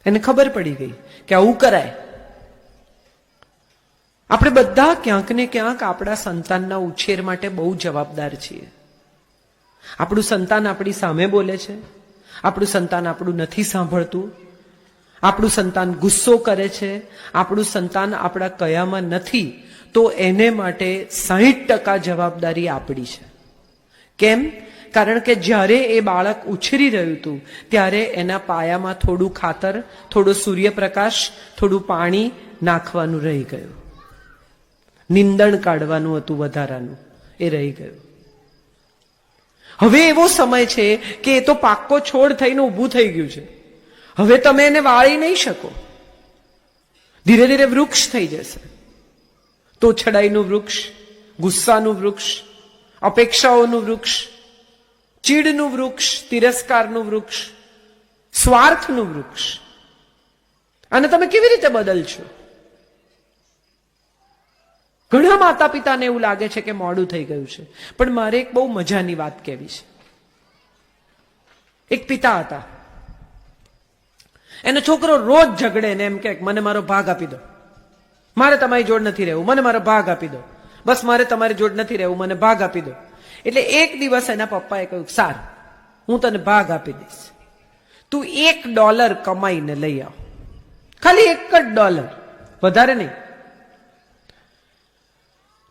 એને ખબર પડી ગઈ કે આવું કરાય. આપણે બધા ક્યાંક ને ક્યાંક આપણા સંતાનના ઉછેર માટે બહુ જવાબદાર છીએ. આપણું સંતાન આપણી સામે બોલે છે, આપણું સંતાન આપણું નથી સાંભળતું, આપણું સંતાન ગુસ્સો કરે છે, આપણું સંતાન આપણા કયામાં નથી, તો એને માટે 60% જવાબદારી આપણી છે. કેમ? કારણ કે જ્યારે એ બાળક ઉછરી રહ્યું હતું ત્યારે એના પાયામાં થોડું ખાતર, થોડો સૂર્યપ્રકાશ, થોડું પાણી નાખવાનું રહી ગયું. નિંદણ કાઢવાનું હતું વધારાનું, એ રહી ગયું. હવે એવો સમય છે કે એ તો પાક્કો છોડ થઈને ઊભું થઈ ગયું છે. હવે તમે એને વાળી નહીં શકો. ધીરે ધીરે વૃક્ષ થઈ જશે. તોછડાઈનું વૃક્ષ, ગુસ્સાનું વૃક્ષ, અપેક્ષાઓનું વૃક્ષ, ચીડનું વૃક્ષ, તિરસ્કારનું વૃક્ષ, સ્વાર્થનું વૃક્ષ. અને તમે કેવી રીતે બદલશો? ઘણા માતા પિતાને એવું લાગે છે કે મોડું થઈ ગયું છે, પણ મારે એક બહુ મજાની વાત કહેવી છે. એક પિતા હતા, એનો છોકરો રોજ ઝઘડે ને એમ કે મને મારો ભાગ આપી દો, મારે તમારી જોડ નથી રહેવું, મને મારો ભાગ આપી દો, બસ મારે તમારી જોડ નથી રહેવું, મને ભાગ આપી દો. એટલે એક દિવસ એના પપ્પાએ કહ્યું, સારું, હું તને ભાગ આપી દઈશ, તું $1 કમાઈને લઈ આવ, ખાલી $1, વધારે નહીં.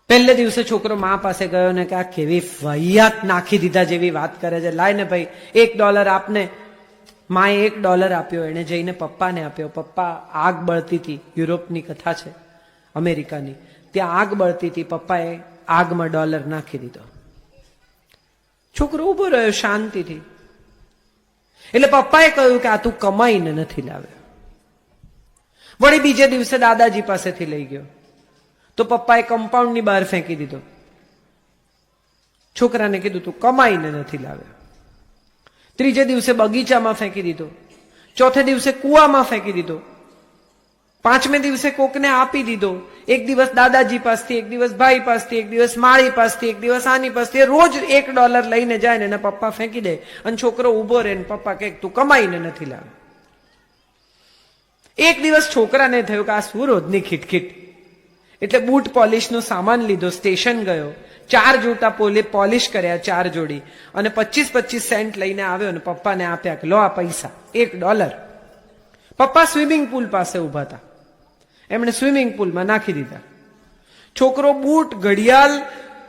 પહેલે દિવસે છોકરો મા પાસે ગયો ને કે આ કેવી વહિયાત નાખી દીધા જેવી વાત કરે છે, લાય ને ભાઈ $1 આપને. માએ $1 આપ્યો, એને જઈને પપ્પાને આપ્યો. પપ્પા આગ બળતી હતી, યુરોપની કથા છે, અમેરિકાની, ત્યાં આગ બળતી હતી, પપ્પાએ આગમાં $1 નાખી દીધો. છોકરો ઉભો રહ્યો શાંતિથી. એટલે પપ્પાએ કહ્યું કે આ તું કમાઈને નથી લાવ્યો. વળી બીજે દિવસે દાદાજી પાસેથી લઈ ગયો તો પપ્પાએ કમ્પાઉન્ડની બહાર ફેંકી દીધો. છોકરાને કીધું તું કમાઈને નથી લાવ્યો. ત્રીજે દિવસે બગીચામાં ફેંકી દીધો. ચોથે દિવસે કૂવામાં ફેંકી દીધો. પાંચમે દિવસે કોકને આપી દીધો. એક દિવસ દાદાજી પાસથી, એક દિવસ ભાઈ પાસથી, એક દિવસ માળી પાસથી, એક દિવસ આની પાસથી. રોજ $1 લઈને જાય ને એના પપ્પા ફેંકી દે અને છોકરો ઉભો રહે ને પપ્પા કહે તું કમાઈને નથી લાવ્યો. એક દિવસ છોકરાને થયું કે આ શું રોજની ખીટખીટ. એટલે બૂટ પોલિશનો સામાન લીધો, સ્ટેશન ગયો, 4 જૂતા પોલિશ કર્યા, 4 જોડી, અને 25 સેન્ટ લઈને આવ્યો અને પપ્પાને આપ્યા કે લો આ પૈસા, $1. પપ્પા સ્વિમિંગ પુલ પાસે ઉભા હતા, એમણે સ્વિમિંગ પુલમાં નાખી દીધા. છોકરો બૂટ, ઘડિયાળ,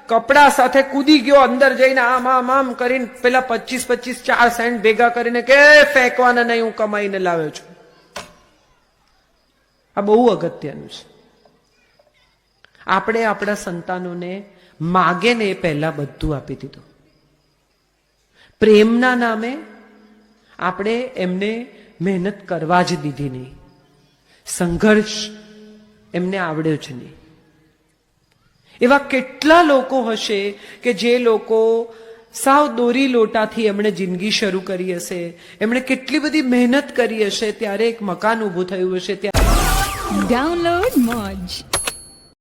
કપડા સાથે કૂદી ગયો, અંદર જઈને આમ આમ આમ કરીને પેલા 25 4 સેન્ટ ભેગા કરીને કે ફેંકવાના નહીં, હું કમાઈને લાવ્યો છું. આ બહુ અગત્યનું છે. આપણે આપણા સંતાનોને માગે ને એ પહેલા બધું આપી દીધું. પ્રેમના નામે આપણે એમને મહેનત કરવા જ દીધી નહીં. સંઘર્ષ એમને આવડ્યો જ નહીં. એવા કેટલા લોકો હશે કે જે લોકો સાવ દોરી લોટાથી એમણે જિંદગી શરૂ કરી હશે, એમણે કેટલી બધી મહેનત કરી હશે, ત્યારે એક મકાન ઊભું થયું હશે. ત્યારે ડાઉનલોડ મોજ.